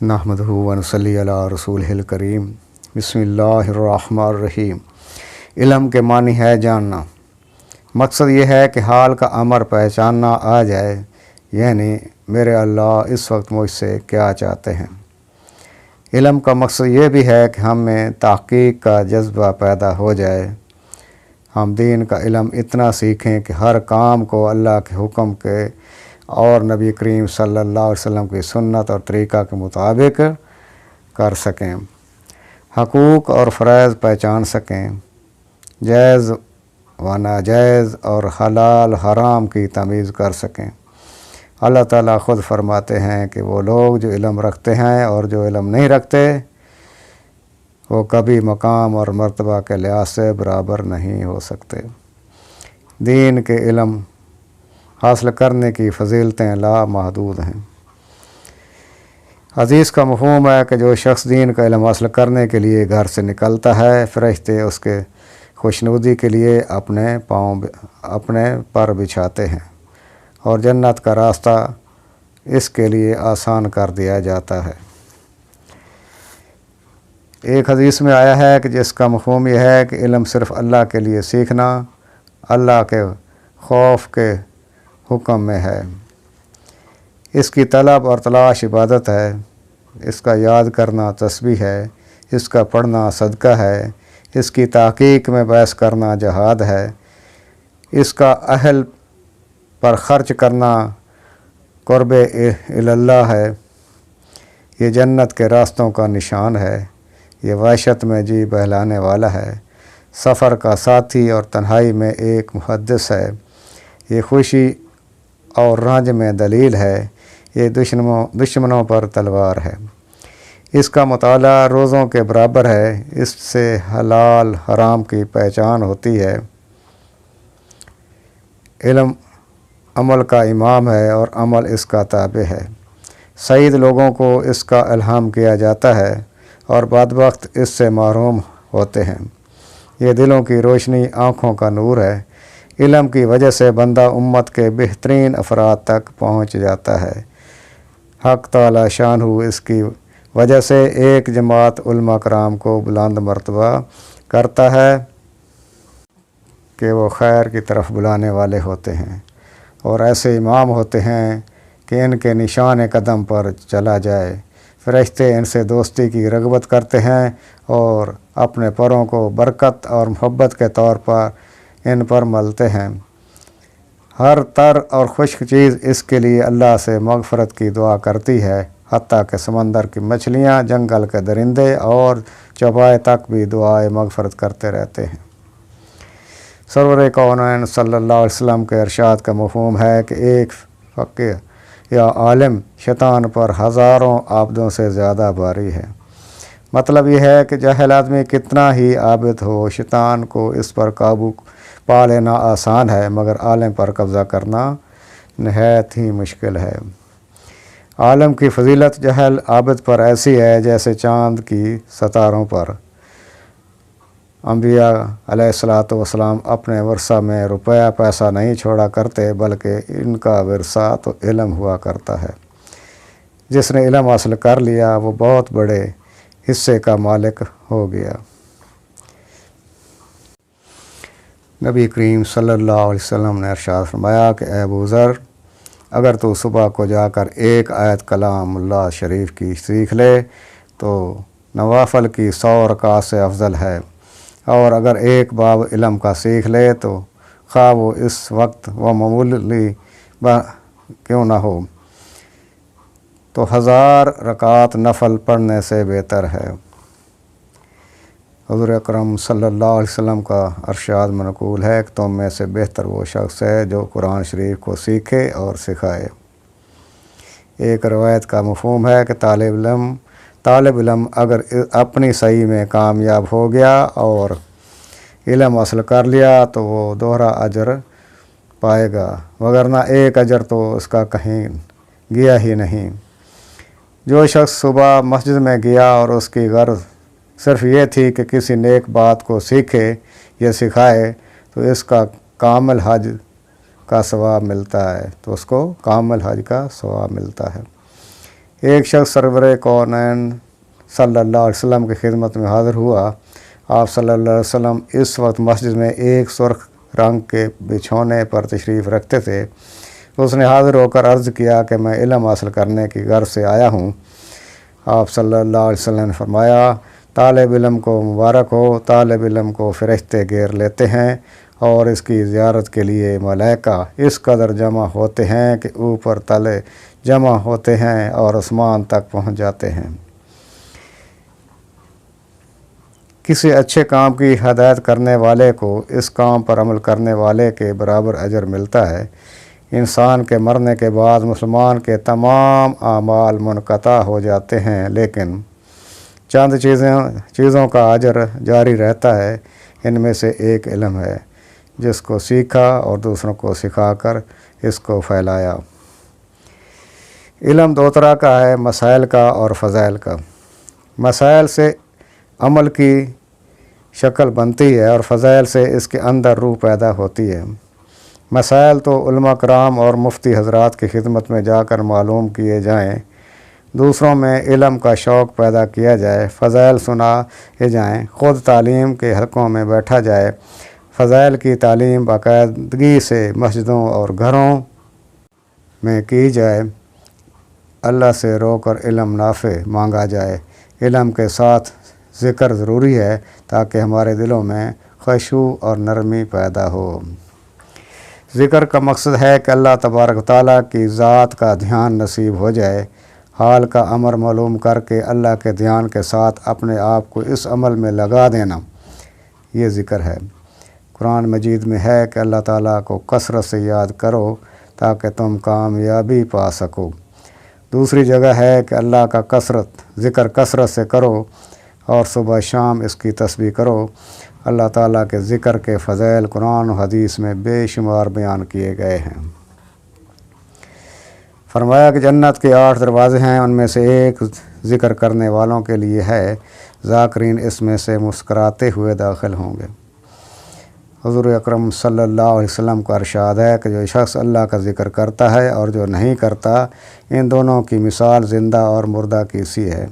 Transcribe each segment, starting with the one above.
نحمدہ و نصلی علی رسولہ الکریم۔ بسم اللہ الرحمن الرحیم۔ علم کے معنی ہے جاننا۔ مقصد یہ ہے کہ حال کا امر پہچاننا آ جائے، یعنی میرے اللہ اس وقت مجھ سے کیا چاہتے ہیں۔ علم کا مقصد یہ بھی ہے کہ ہم میں تحقیق کا جذبہ پیدا ہو جائے، ہم دین کا علم اتنا سیکھیں کہ ہر کام کو اللہ کے حکم کے اور نبی کریم صلی اللہ علیہ وسلم کی سنت اور طریقہ کے مطابق کر سکیں، حقوق اور فرائض پہچان سکیں، جائز و ناجائز اور حلال حرام کی تمیز کر سکیں۔ اللہ تعالیٰ خود فرماتے ہیں کہ وہ لوگ جو علم رکھتے ہیں اور جو علم نہیں رکھتے وہ کبھی مقام اور مرتبہ کے لحاظ سے برابر نہیں ہو سکتے۔ دین کے علم حاصل کرنے کی فضیلتیں لامحدود ہیں۔ حدیث کا مفہوم ہے کہ جو شخص دین کا علم حاصل کرنے کے لیے گھر سے نکلتا ہے، فرشتے اس کے خوشنودی کے لیے اپنے پر بچھاتے ہیں اور جنت کا راستہ اس کے لیے آسان کر دیا جاتا ہے۔ ایک حدیث میں آیا ہے کہ جس کا مفہوم یہ ہے کہ علم صرف اللہ کے لیے سیکھنا اللہ کے خوف کے حکم میں ہے، اس کی طلب اور تلاش عبادت ہے، اس کا یاد کرنا تسبیح ہے، اس کا پڑھنا صدقہ ہے، اس کی تحقیق میں بحث کرنا جہاد ہے، اس کا اہل پر خرچ کرنا قرب اللہ ہے، یہ جنت کے راستوں کا نشان ہے، یہ وحشت میں جی بہلانے والا ہے، سفر کا ساتھی اور تنہائی میں ایک محدث ہے، یہ خوشی اور رنج میں دلیل ہے، یہ دشمنوں پر تلوار ہے، اس کا مطالعہ روزوں کے برابر ہے، اس سے حلال حرام کی پہچان ہوتی ہے، علم عمل کا امام ہے اور عمل اس کا تابع ہے، سعید لوگوں کو اس کا الہام کیا جاتا ہے اور بدبخت اس سے محروم ہوتے ہیں، یہ دلوں کی روشنی آنکھوں کا نور ہے، علم کی وجہ سے بندہ امت کے بہترین افراد تک پہنچ جاتا ہے، حق تعالی شانہ اس کی وجہ سے ایک جماعت علماء کرام کو بلند مرتبہ کرتا ہے کہ وہ خیر کی طرف بلانے والے ہوتے ہیں اور ایسے امام ہوتے ہیں کہ ان کے نشان قدم پر چلا جائے، فرشتے ان سے دوستی کی رغبت کرتے ہیں اور اپنے پروں کو برکت اور محبت کے طور پر ان پر ملتے ہیں، ہر تر اور خشک چیز اس کے لیے اللہ سے مغفرت کی دعا کرتی ہے، حتیٰ کہ سمندر کی مچھلیاں، جنگل کے درندے اور چوپائے تک بھی دعائے مغفرت کرتے رہتے ہیں۔ سرور کونین صلی اللہ علیہ وسلم کے ارشاد کا مفہوم ہے کہ ایک فقیہ یا عالم شیطان پر ہزاروں عابدوں سے زیادہ باری ہے۔ مطلب یہ ہے کہ جاہل آدمی کتنا ہی عابد ہو، شیطان کو اس پر قابو پا لینا آسان ہے، مگر عالم پر قبضہ کرنا نہایت ہی مشکل ہے۔ عالم کی فضیلت جاہل عابد پر ایسی ہے جیسے چاند کی ستاروں پر۔ انبیاء علیہ الصلاۃ والسلام اپنے ورثہ میں روپیہ پیسہ نہیں چھوڑا کرتے، بلکہ ان کا ورثہ تو علم ہوا کرتا ہے۔ جس نے علم حاصل کر لیا وہ بہت بڑے حصے کا مالک ہو گیا۔ نبی کریم صلی اللہ علیہ وسلم نے ارشاد فرمایا کہ اے ابو ذر، اگر تو صبح کو جا کر ایک آیت کلام اللہ شریف کی سیکھ لے تو نوافل کی 100 رکعت سے افضل ہے، اور اگر ایک باب علم کا سیکھ لے تو خواہ وہ اس وقت وہ معمولی کیوں نہ ہو تو 1000 رکعت نفل پڑھنے سے بہتر ہے۔ حضور اکرم صلی اللہ علیہ وسلم کا ارشاد منقول ہے کہ تم میں سے بہتر وہ شخص ہے جو قرآن شریف کو سیکھے اور سکھائے۔ ایک روایت کا مفہوم ہے کہ طالب علم اگر اپنی صحیح میں کامیاب ہو گیا اور علم حاصل کر لیا تو وہ دوہرا اجر پائے گا، وگرنہ ایک اجر تو اس کا کہیں گیا ہی نہیں۔ جو شخص صبح مسجد میں گیا اور اس کی غرض صرف یہ تھی کہ کسی نیک بات کو سیکھے یا سکھائے تو اس کا کامل حج کا ثواب ملتا ہے، ایک شخص سرور کونین صلی اللہ علیہ وسلم کی خدمت میں حاضر ہوا۔ آپ صلی اللہ علیہ وسلم اس وقت مسجد میں ایک سرخ رنگ کے بچھونے پر تشریف رکھتے تھے۔ اس نے حاضر ہو کر عرض کیا کہ میں علم حاصل کرنے کی غرض سے آیا ہوں۔ آپ صلی اللہ علیہ وسلم نے فرمایا، طالب علم کو مبارک ہو، طالب علم کو فرشتے گھیر لیتے ہیں اور اس کی زیارت کے لیے ملائکہ اس قدر جمع ہوتے ہیں کہ اوپر تلے جمع ہوتے ہیں اور آسمان تک پہنچ جاتے ہیں۔ کسی اچھے کام کی ہدایت کرنے والے کو اس کام پر عمل کرنے والے کے برابر اجر ملتا ہے۔ انسان کے مرنے کے بعد مسلمان کے تمام اعمال منقطع ہو جاتے ہیں، لیکن چند چیزوں کا اجر جاری رہتا ہے۔ ان میں سے ایک علم ہے جس کو سیکھا اور دوسروں کو سکھا کر اس کو پھیلایا۔ علم دو طرح کا ہے، مسائل کا اور فضائل کا۔ مسائل سے عمل کی شکل بنتی ہے اور فضائل سے اس کے اندر روح پیدا ہوتی ہے۔ مسائل تو علماء کرام اور مفتی حضرات کی خدمت میں جا کر معلوم کیے جائیں، دوسروں میں علم کا شوق پیدا کیا جائے، فضائل سنائے جائیں، خود تعلیم کے حلقوں میں بیٹھا جائے۔ فضائل کی تعلیم باقاعدگی سے مسجدوں اور گھروں میں کی جائے، اللہ سے رو کر علم نافع مانگا جائے۔ علم کے ساتھ ذکر ضروری ہے تاکہ ہمارے دلوں میں خشوع اور نرمی پیدا ہو۔ ذکر کا مقصد ہے کہ اللہ تبارک و تعالیٰ کی ذات کا دھیان نصیب ہو جائے۔ حال کا امر معلوم کر کے اللہ کے دھیان کے ساتھ اپنے آپ کو اس عمل میں لگا دینا، یہ ذکر ہے۔ قرآن مجید میں ہے کہ اللہ تعالیٰ کو کثرت سے یاد کرو تاکہ تم کامیابی پا سکو۔ دوسری جگہ ہے کہ اللہ کا ذکر کثرت سے کرو اور صبح شام اس کی تسبیح کرو۔ اللہ تعالیٰ کے ذکر کے فضائل قرآن و حدیث میں بے شمار بیان کیے گئے ہیں۔ فرمایا کہ جنت کے 8 دروازے ہیں، ان میں سے ایک ذکر کرنے والوں کے لیے ہے، ذاکرین اس میں سے مسکراتے ہوئے داخل ہوں گے۔ حضور اکرم صلی اللہ علیہ وسلم کا ارشاد ہے کہ جو شخص اللہ کا ذکر کرتا ہے اور جو نہیں کرتا، ان دونوں کی مثال زندہ اور مردہ کی سی ہے۔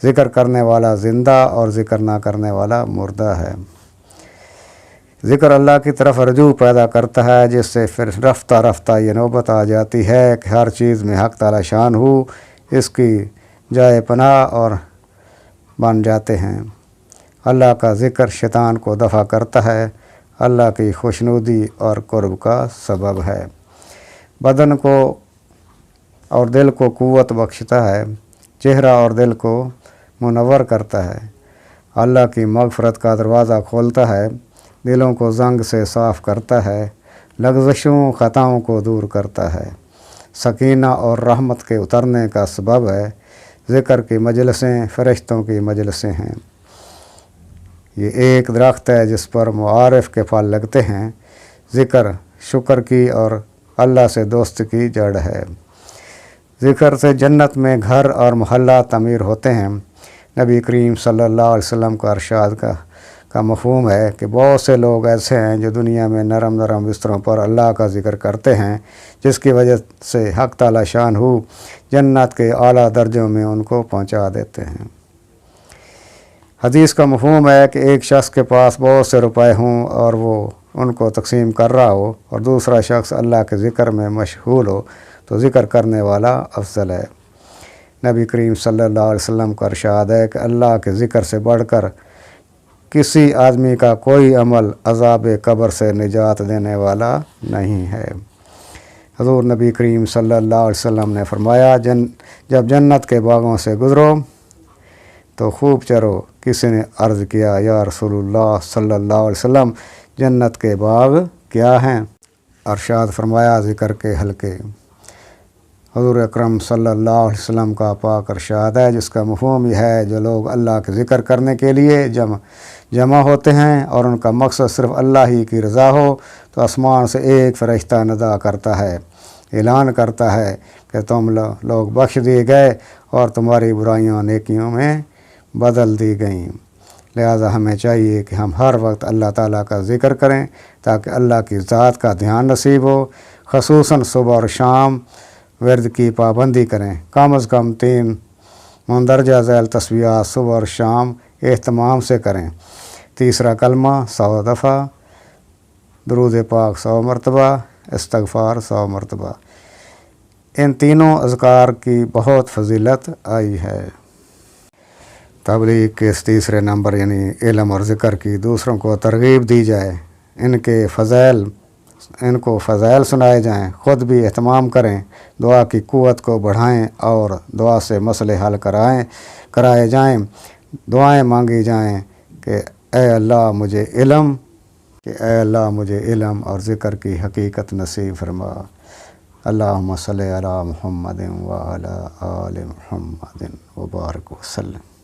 ذکر کرنے والا زندہ اور ذکر نہ کرنے والا مردہ ہے۔ ذکر اللہ کی طرف رجوع پیدا کرتا ہے، جس سے پھر رفتہ رفتہ یہ نوبت آ جاتی ہے کہ ہر چیز میں حق تعالی شان ہو اس کی جائے پناہ اور بن جاتے ہیں۔ اللہ کا ذکر شیطان کو دفع کرتا ہے، اللہ کی خوشنودی اور قرب کا سبب ہے، بدن کو اور دل کو قوت بخشتا ہے، چہرہ اور دل کو منور کرتا ہے، اللہ کی مغفرت کا دروازہ کھولتا ہے، دلوں کو زنگ سے صاف کرتا ہے، لغزشوں خطاؤں کو دور کرتا ہے، سکینہ اور رحمت کے اترنے کا سبب ہے۔ ذکر کی مجلسیں فرشتوں کی مجلسیں ہیں۔ یہ ایک درخت ہے جس پر معارف کے پھل لگتے ہیں۔ ذکر شکر کی اور اللہ سے دوست کی جڑ ہے۔ ذکر سے جنت میں گھر اور محلہ تعمیر ہوتے ہیں۔ نبی کریم صلی اللہ علیہ وسلم کا ارشاد کا مفہوم ہے کہ بہت سے لوگ ایسے ہیں جو دنیا میں نرم نرم بستروں پر اللہ کا ذکر کرتے ہیں، جس کی وجہ سے حق تعالی شان ہو جنت کے اعلیٰ درجوں میں ان کو پہنچا دیتے ہیں۔ حدیث کا مفہوم ہے کہ ایک شخص کے پاس بہت سے روپے ہوں اور وہ ان کو تقسیم کر رہا ہو اور دوسرا شخص اللہ کے ذکر میں مشغول ہو تو ذکر کرنے والا افضل ہے۔ نبی کریم صلی اللہ علیہ وسلم کا ارشاد ہے کہ اللہ کے ذکر سے بڑھ کر کسی آدمی کا کوئی عمل عذاب قبر سے نجات دینے والا نہیں ہے۔ حضور نبی کریم صلی اللہ علیہ وسلم نے فرمایا، جب جنت کے باغوں سے گزرو تو خوب چرو۔ کسی نے عرض کیا، یا رسول اللہ صلی اللہ علیہ وسلم، جنت کے باغ کیا ہیں؟ ارشاد فرمایا، ذکر کے حلقے۔ حضور اکرم صلی اللہ علیہ وسلم کا پاک ارشاد ہے جس کا مفہوم یہ ہے، جو لوگ اللہ کے ذکر کرنے کے لیے جمع ہوتے ہیں اور ان کا مقصد صرف اللہ ہی کی رضا ہو تو آسمان سے ایک فرشتہ ندا کرتا ہے، اعلان کرتا ہے کہ تم لوگ بخش دیے گئے اور تمہاری برائیاں نیکیوں میں بدل دی گئیں۔ لہذا ہمیں چاہیے کہ ہم ہر وقت اللہ تعالیٰ کا ذکر کریں تاکہ اللہ کی ذات کا دھیان نصیب ہو، خصوصاً صبح اور شام ورد کی پابندی کریں، کم از کم 3 مندرجہ ذیل تسبیحات صبح اور شام اہتمام سے کریں۔ تیسرا کلمہ 100 دفعہ، درود پاک 100 مرتبہ، استغفار 100 مرتبہ۔ ان تینوں اذکار کی بہت فضیلت آئی ہے۔ تبلیغ کے اس تیسرے نمبر یعنی علم اور ذکر کی دوسروں کو ترغیب دی جائے، ان کو فضائل سنائے جائیں، خود بھی اہتمام کریں، دعا کی قوت کو بڑھائیں اور دعا سے مسئلے حل کرائے جائیں، دعائیں مانگی جائیں کہ اے اللہ مجھے علم اور ذکر کی حقیقت نصیب فرما۔ اللہم صلی علی محمد وعلی آل محمد وبارک وسلم۔